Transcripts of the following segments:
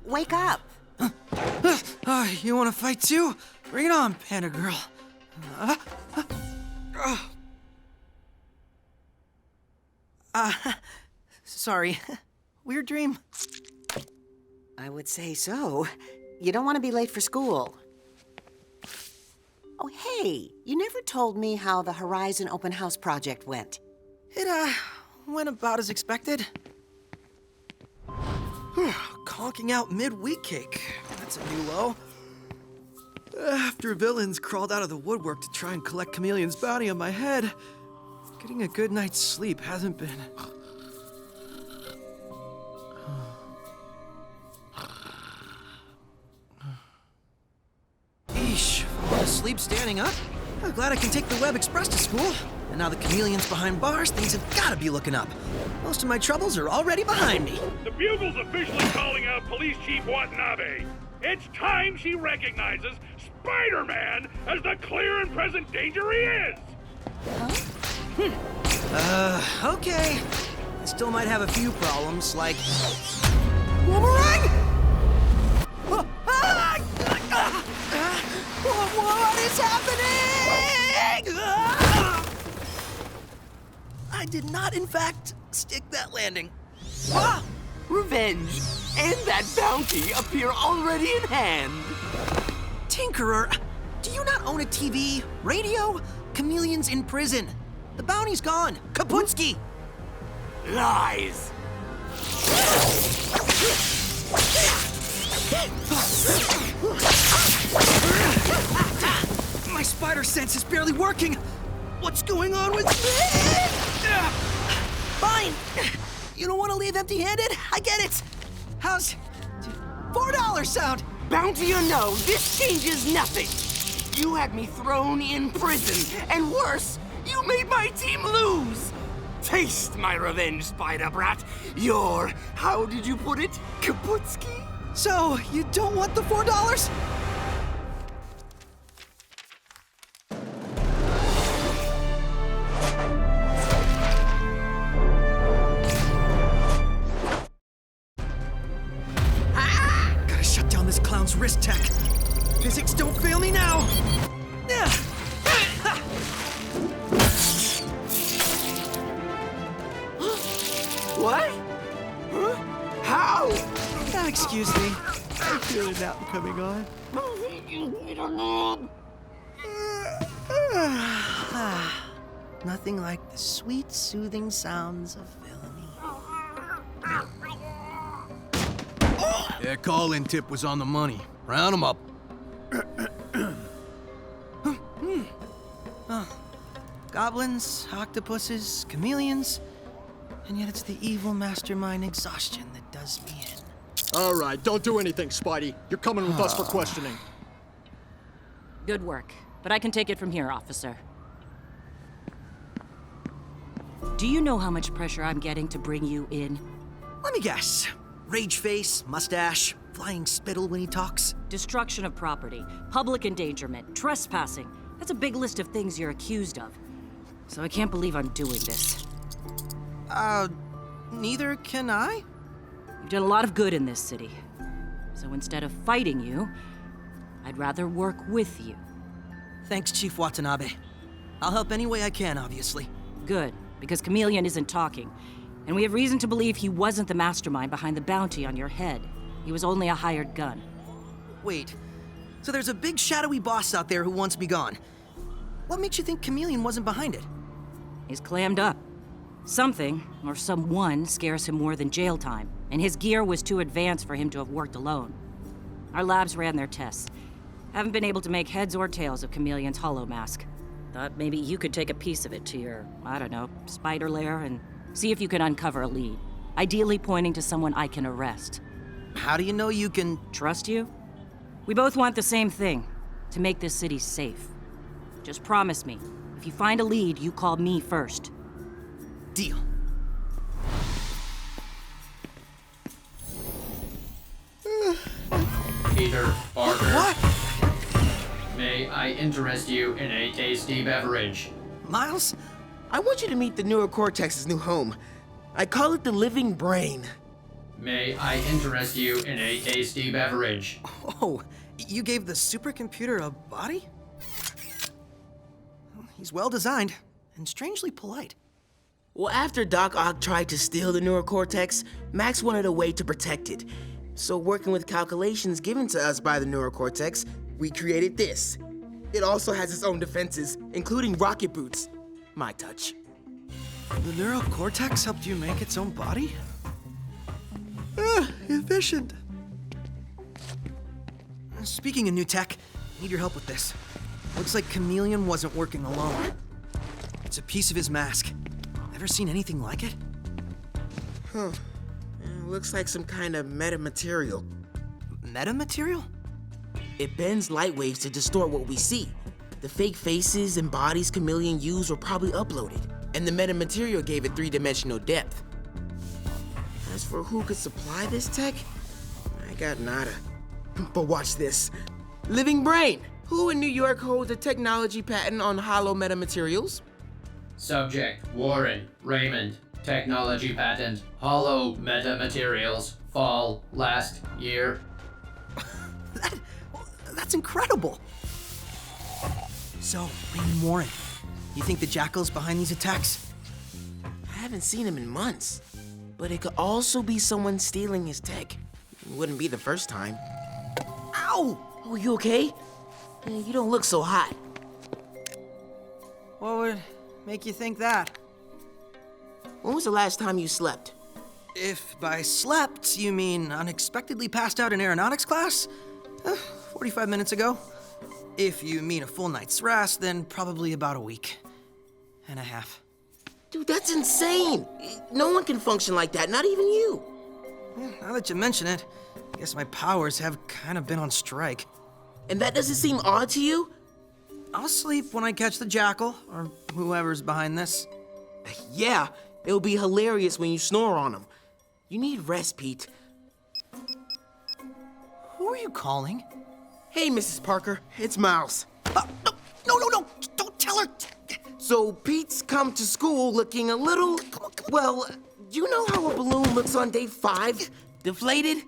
wake up. You want to fight too? Bring it on, Panda Girl. Sorry. Weird dream? I would say so. You don't want to be late for school. Oh, hey, you never told me how the Horizon Open House project went. It, went about as expected. Conking out mid-week cake. That's a new low. After villains crawled out of the woodwork to try and collect Chameleon's bounty on my head, getting a good night's sleep hasn't been... Eesh, falling asleep standing up? I'm glad I can take the Web Express to school. And now the Chameleon's behind bars, things have gotta be looking up. Most of my troubles are already behind me. The Bugle's officially calling out Police Chief Watanabe. It's time she recognizes Spider-Man as the clear and present danger he is! Okay. I still might have a few problems, like... Boomerang? What is happening? I did not, in fact, stick that landing. Revenge and that bounty appear already in hand. Tinkerer, do you not own a TV, radio? Chameleon's in prison. The bounty's gone. Kaputski! Lies. My spider sense is barely working. What's going on with me? Fine. You don't want to leave empty-handed? I get it. How's $4 sound? Bounty or no, this changes nothing. You had me thrown in prison, and worse, you made my team lose. Taste my revenge, Spider Brat. Your, how did you put it, Kaputski? So, you don't want the $4? Gotta shut down this clown's wrist tech. Physics don't fail me now. What? Huh? How? Excuse me. I feel a nap coming on. Nothing like the sweet, soothing sounds of villainy. That call-in tip was on the money. Round 'em up. Goblins, octopuses, chameleons, and yet it's the evil mastermind exhaustion that does me in. All right, don't do anything, Spidey. You're coming with us for questioning. Good work, but I can take it from here, officer. Do you know how much pressure I'm getting to bring you in? Let me guess. Rage face, mustache, flying spittle when he talks. Destruction of property, public endangerment, trespassing. That's a big list of things you're accused of. So I can't believe I'm doing this. Neither can I? You've done a lot of good in this city. So instead of fighting you, I'd rather work with you. Thanks, Chief Watanabe. I'll help any way I can, obviously. Good, because Chameleon isn't talking. And we have reason to believe he wasn't the mastermind behind the bounty on your head. He was only a hired gun. Wait, so there's a big shadowy boss out there who wants me gone. What makes you think Chameleon wasn't behind it? He's clammed up. Something, or someone, scares him more than jail time, and his gear was too advanced for him to have worked alone. Our labs ran their tests. Haven't been able to make heads or tails of Chameleon's hollow mask. Thought maybe you could take a piece of it to your, I don't know, spider lair and see if you can uncover a lead. Ideally pointing to someone I can arrest. How do you know you can... Trust you? We both want the same thing, to make this city safe. Just promise me, if you find a lead, you call me first. Deal. Peter Parker. What? May I interest you in a tasty beverage? Miles? I want you to meet the neurocortex's new home. I call it the living brain. May I interest you in a tasty beverage? Oh, you gave the supercomputer a body? He's well designed and strangely polite. Well, after Doc Ock tried to steal the neurocortex, Max wanted a way to protect it. So working with calculations given to us by the neurocortex, we created this. It also has its own defenses, including rocket boots. My touch. The neurocortex helped you make its own body? Efficient. Speaking of new tech, I need your help with this. Looks like Chameleon wasn't working alone. It's a piece of his mask. Ever seen anything like it? Looks like some kind of metamaterial. Metamaterial? It bends light waves to distort what we see. The fake faces and bodies Chameleon used were probably uploaded, and the metamaterial gave it three-dimensional depth. As for who could supply this tech, I got nada. But watch this. Living Brain! Who in New York holds a technology patent on hollow metamaterials? Subject: Warren Raymond. Technology patent: hollow metamaterials. Fall last year. That's incredible. So, Raymond Warren, you think the Jackal's behind these attacks? I haven't seen him in months. But it could also be someone stealing his tech. It wouldn't be the first time. Ow! Oh, you okay? You don't look so hot. What would make you think that? When was the last time you slept? If by slept you mean unexpectedly passed out in aeronautics class? 45 minutes ago. If you mean a full night's rest, then probably about a week and a half. Dude, that's insane! No one can function like that, not even you. Now that you mention it, I guess my powers have kind of been on strike. And that doesn't seem odd to you? I'll sleep when I catch the Jackal, or whoever's behind this. Yeah, it'll be hilarious when you snore on him. You need rest, Pete. Who are you calling? Hey, Mrs. Parker, it's Miles. No, don't tell her! So Pete's come to school looking a little, well, you know how a balloon looks on day 5? Deflated?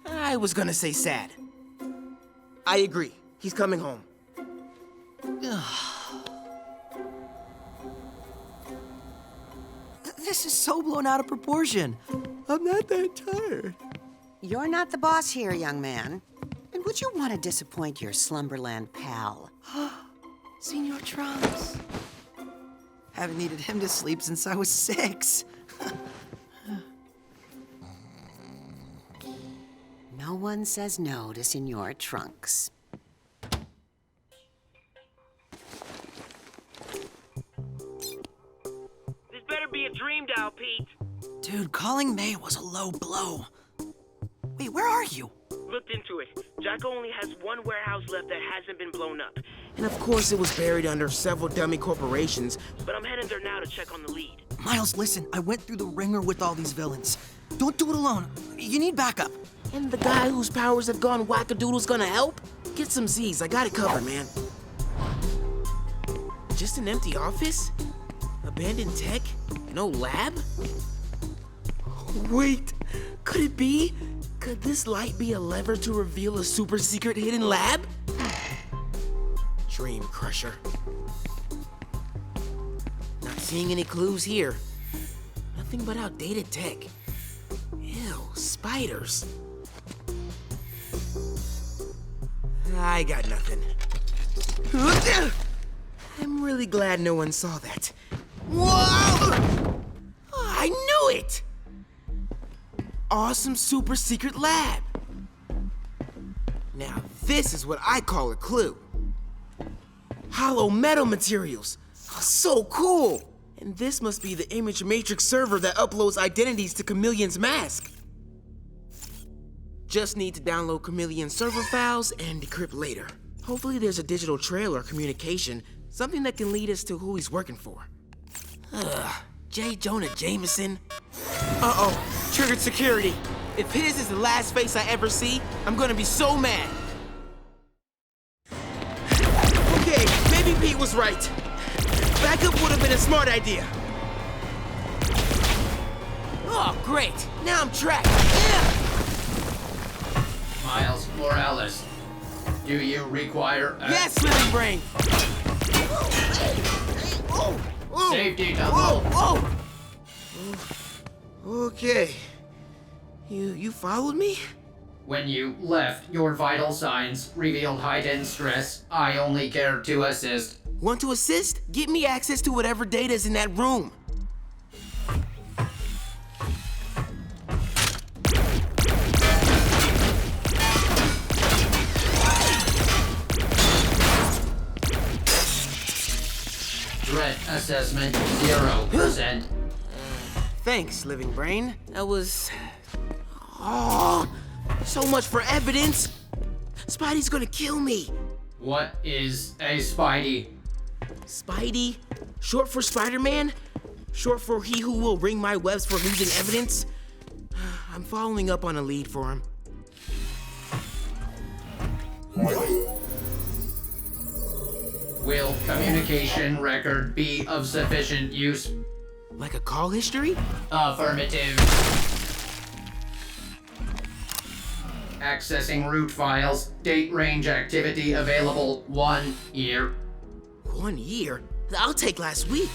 I was gonna say sad. I agree. He's coming home. This is so blown out of proportion. I'm not that tired. You're not the boss here, young man. And would you want to disappoint your Slumberland pal? Senor Trumps. Haven't needed him to sleep since I was 6. No one says no to Senor Trunks. This better be a dream doll, Pete. Dude, calling May was a low blow. Wait, where are you? Looked into it. Jocko only has one warehouse left that hasn't been blown up. And of course it was buried under several dummy corporations. But I'm heading there now to check on the lead. Miles, listen, I went through the ringer with all these villains. Don't do it alone. You need backup. And the guy whose powers have gone wackadoodle's gonna help? Get some Z's, I got it covered, man. Just an empty office? Abandoned tech? No lab? Wait, could it be? Could this light be a lever to reveal a super secret hidden lab? Dream crusher. Not seeing any clues here. Nothing but outdated tech. Ew, spiders. I got nothing. I'm really glad no one saw that. Whoa! I knew it! Awesome super secret lab. Now this is what I call a clue. Hollow metal materials. So cool! And this must be the image matrix server that uploads identities to Chameleon's mask. Just need to download Chameleon server files and decrypt later. Hopefully there's a digital trail or communication, something that can lead us to who he's working for. J. Jonah Jameson. Uh-oh, triggered security. If his is the last face I ever see, I'm gonna be so mad. Okay, maybe Pete was right. Backup would have been a smart idea. Oh, great. Now I'm trapped. Yeah. Miles Morales, do you require a Yes, Living Brain. safety double? Whoa. Okay. You followed me? When you left, your vital signs revealed heightened stress. I only care to assist. Want to assist? Get me access to whatever data is in that room. Threat assessment 0%. Thanks, Living Brain. That was... Oh, so much for evidence. Spidey's gonna kill me. What is a Spidey? Spidey? Short for Spider-Man? Short for he who will ring my webs for losing evidence? I'm following up on a lead for him. Will communication record be of sufficient use? Like a call history? Affirmative. Accessing root files. Date range activity available 1 year. 1 year? I'll take last week.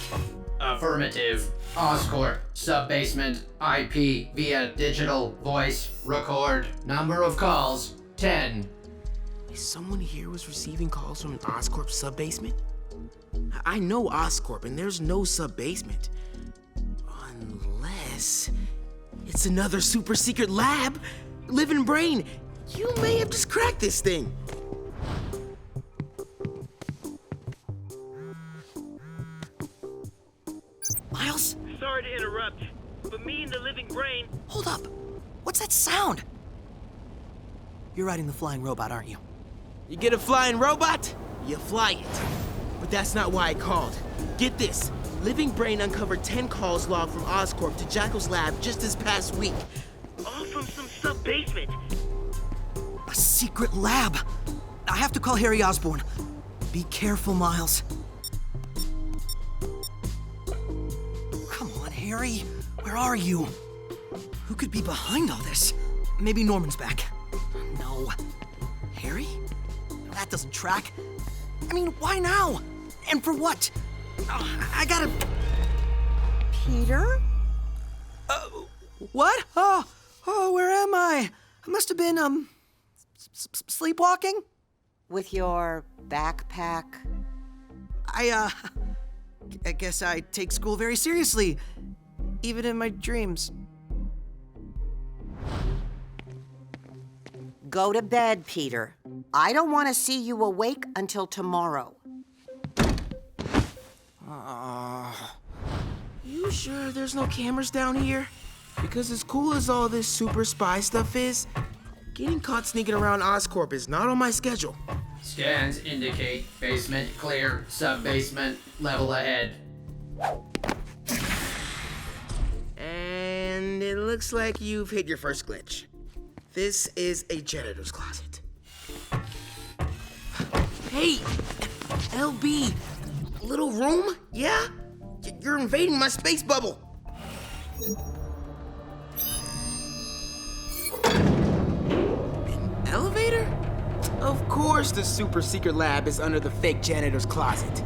Affirmative. Oscorp. Subbasement. IP via digital voice record. Number of calls 10. Someone here was receiving calls from an Oscorp sub-basement? I know Oscorp, and there's no sub-basement. Unless... it's another super secret lab? Living Brain, you may have just cracked this thing. Miles? Sorry to interrupt, but me and the Living Brain... Hold up. What's that sound? You're riding the flying robot, aren't you? You get a flying robot, you fly it. But that's not why I called. Get this. Living Brain uncovered 10 calls logged from Oscorp to Jackal's lab just this past week. All from some sub-basement. A secret lab. I have to call Harry Osborn. Be careful, Miles. Come on, Harry. Where are you? Who could be behind all this? Maybe Norman's back. No. Harry? That doesn't track. I mean, why now? And for what? I gotta... Peter? What? Oh, where am I? I must have been, sleepwalking? With your backpack? I guess I take school very seriously, even in my dreams. Go to bed, Peter. I don't want to see you awake until tomorrow. You sure there's no cameras down here? Because as cool as all this super spy stuff is, getting caught sneaking around Oscorp is not on my schedule. Scans indicate basement clear, sub-basement level ahead. And it looks like you've hit your first glitch. This is a janitor's closet. Hey, LB, little room, yeah? You're invading my space bubble. An elevator? Of course the super secret lab is under the fake janitor's closet.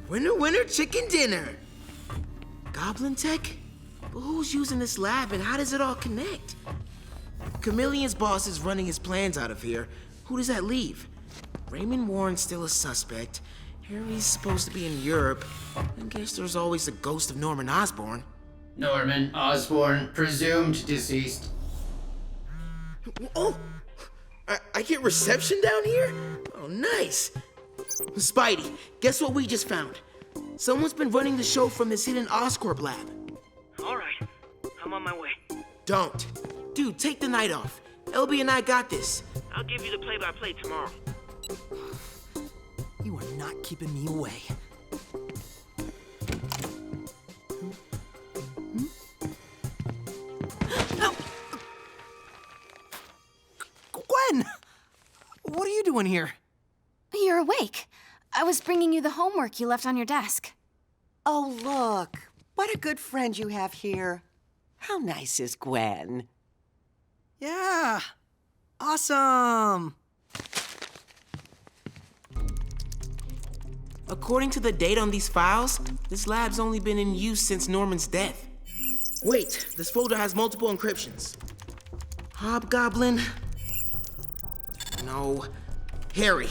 Winner, winner, chicken dinner. Goblin tech? But who's using this lab and how does it all connect? Chameleon's boss is running his plans out of here. Who does that leave? Raymond Warren's still a suspect. Harry's supposed to be in Europe. I guess there's always the ghost of Norman Osborn. Norman Osborn, presumed deceased. Oh! I get reception down here? Oh, nice. Spidey, guess what we just found? Someone's been running the show from this hidden Oscorp lab. All right, I'm on my way. Don't. Dude, take the night off. LB and I got this. I'll give you the play-by-play tomorrow. You are not keeping me away. Gwen! What are you doing here? You're awake. I was bringing you the homework you left on your desk. Oh, look. What a good friend you have here. How nice is Gwen? Yeah! Awesome! According to the date on these files, this lab's only been in use since Norman's death. Wait, this folder has multiple encryptions. Hobgoblin? No. Harry.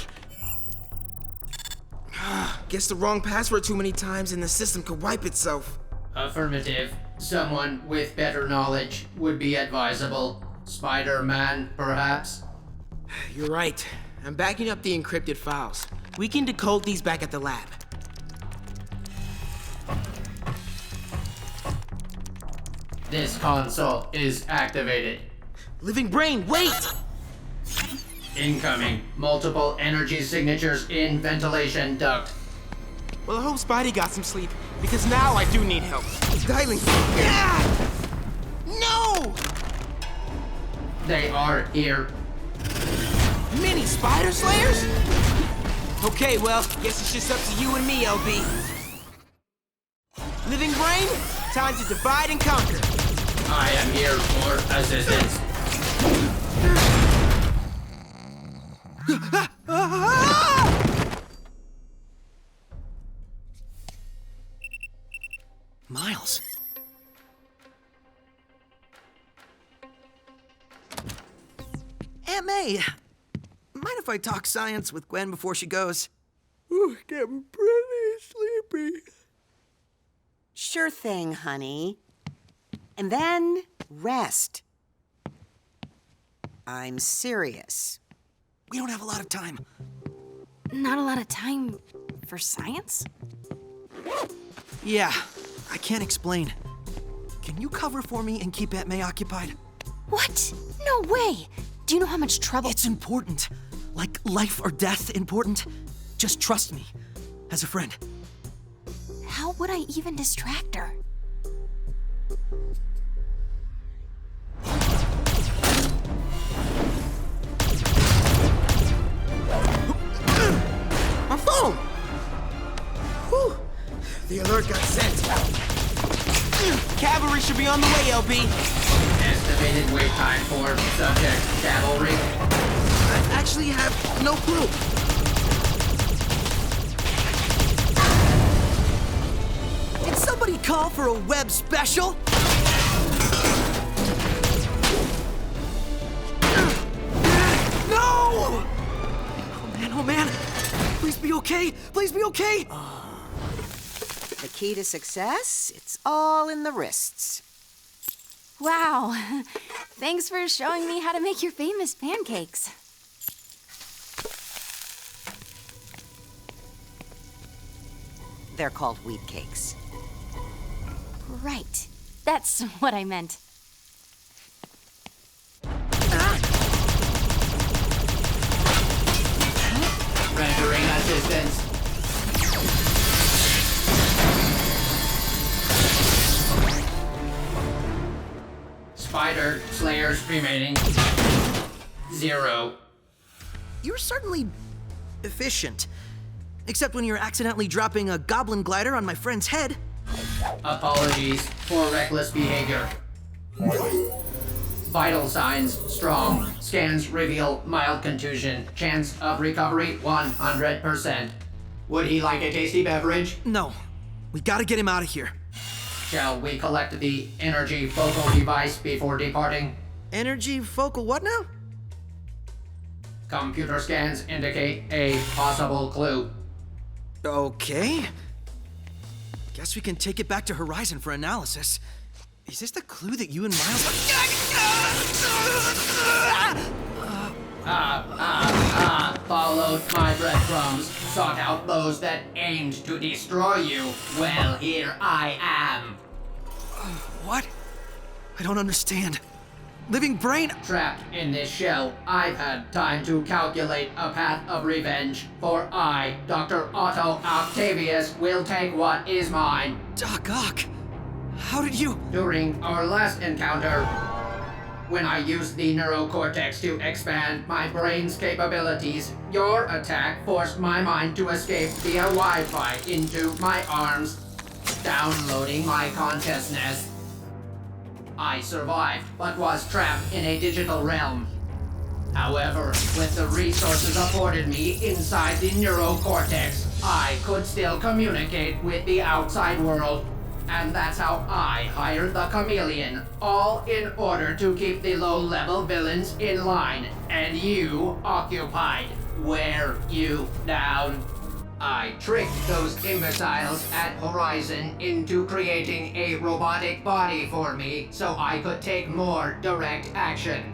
Guess the wrong password too many times and the system could wipe itself. Affirmative. Someone with better knowledge would be advisable. Spider-Man, perhaps? You're right. I'm backing up the encrypted files. We can decode these back at the lab. This console is activated. Living Brain, wait! Incoming. Multiple energy signatures in ventilation duct. Well, I hope Spidey got some sleep, because now I do need help. Dialing. Ah! No! They are here. Mini Spider Slayers? Okay, well, guess it's just up to you and me, LB. Living Brain, time to divide and conquer. I am here for assistance. Miles. Aunt May, mind if I talk science with Gwen before she goes? Ooh, getting pretty sleepy. Sure thing, honey. And then rest. I'm serious. We don't have a lot of time. Not a lot of time for science? Yeah, I can't explain. Can you cover for me and keep Aunt May occupied? What? No way! Do you know how much trouble— It's important. Like life or death important. Just trust me, as a friend. How would I even distract her? My phone! Whew. The alert got sent. Cavalry should be on the way, LB. Estimated wait time for subject cavalry. I actually have no clue. Did somebody call for a web special? No! Oh man, please be okay. Please be okay. The key to success, it's all in the wrists. Wow. Thanks for showing me how to make your famous pancakes. They're called wheat cakes. Right. That's what I meant. Rendering assistance. Spider Slayers remaining. 0. You're certainly efficient. Except when you're accidentally dropping a goblin glider on my friend's head. Apologies for reckless behavior. Vital signs strong. Scans reveal mild contusion. Chance of recovery 100%. Would he like a tasty beverage? No. We gotta get him out of here. Shall we collect the energy focal device before departing? Energy focal what now? Computer scans indicate a possible clue. Okay. Guess we can take it back to Horizon for analysis. Is this the clue that you and Miles... Followed my breadcrumbs, sought out those that aimed to destroy you. Well, here I am. What? I don't understand. Living Brain... Trapped in this shell, I've had time to calculate a path of revenge, for I, Dr. Otto Octavius, will take what is mine. Doc Ock, how did you... During our last encounter, when I used the neurocortex to expand my brain's capabilities, your attack forced my mind to escape via Wi-Fi into my arms, downloading my consciousness. I survived, but was trapped in a digital realm. However, with the resources afforded me inside the neurocortex, I could still communicate with the outside world. And that's how I hired the chameleon, all in order to keep the low-level villains in line, and you occupied. Wear you down. I tricked those imbeciles at Horizon into creating a robotic body for me so I could take more direct action.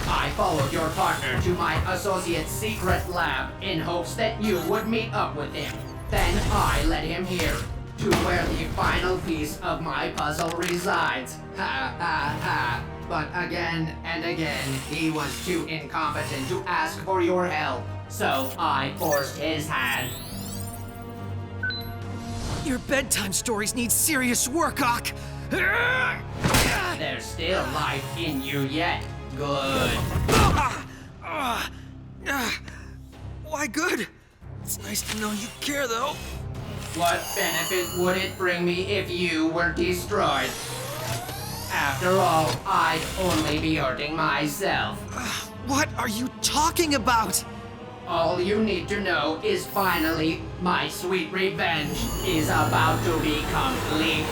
I followed your partner to my associate's secret lab in hopes that you would meet up with him. Then I led him here, to where the final piece of my puzzle resides. Ha ha ha. But again and again, he was too incompetent to ask for your help. So I forced his hand. Your bedtime stories need serious work, Ock. There's still life in you yet. Good. Why good? It's nice to know you care, though. What benefit would it bring me if you were destroyed? After all, I'd only be hurting myself. What are you talking about? All you need to know is finally, my sweet revenge is about to be complete.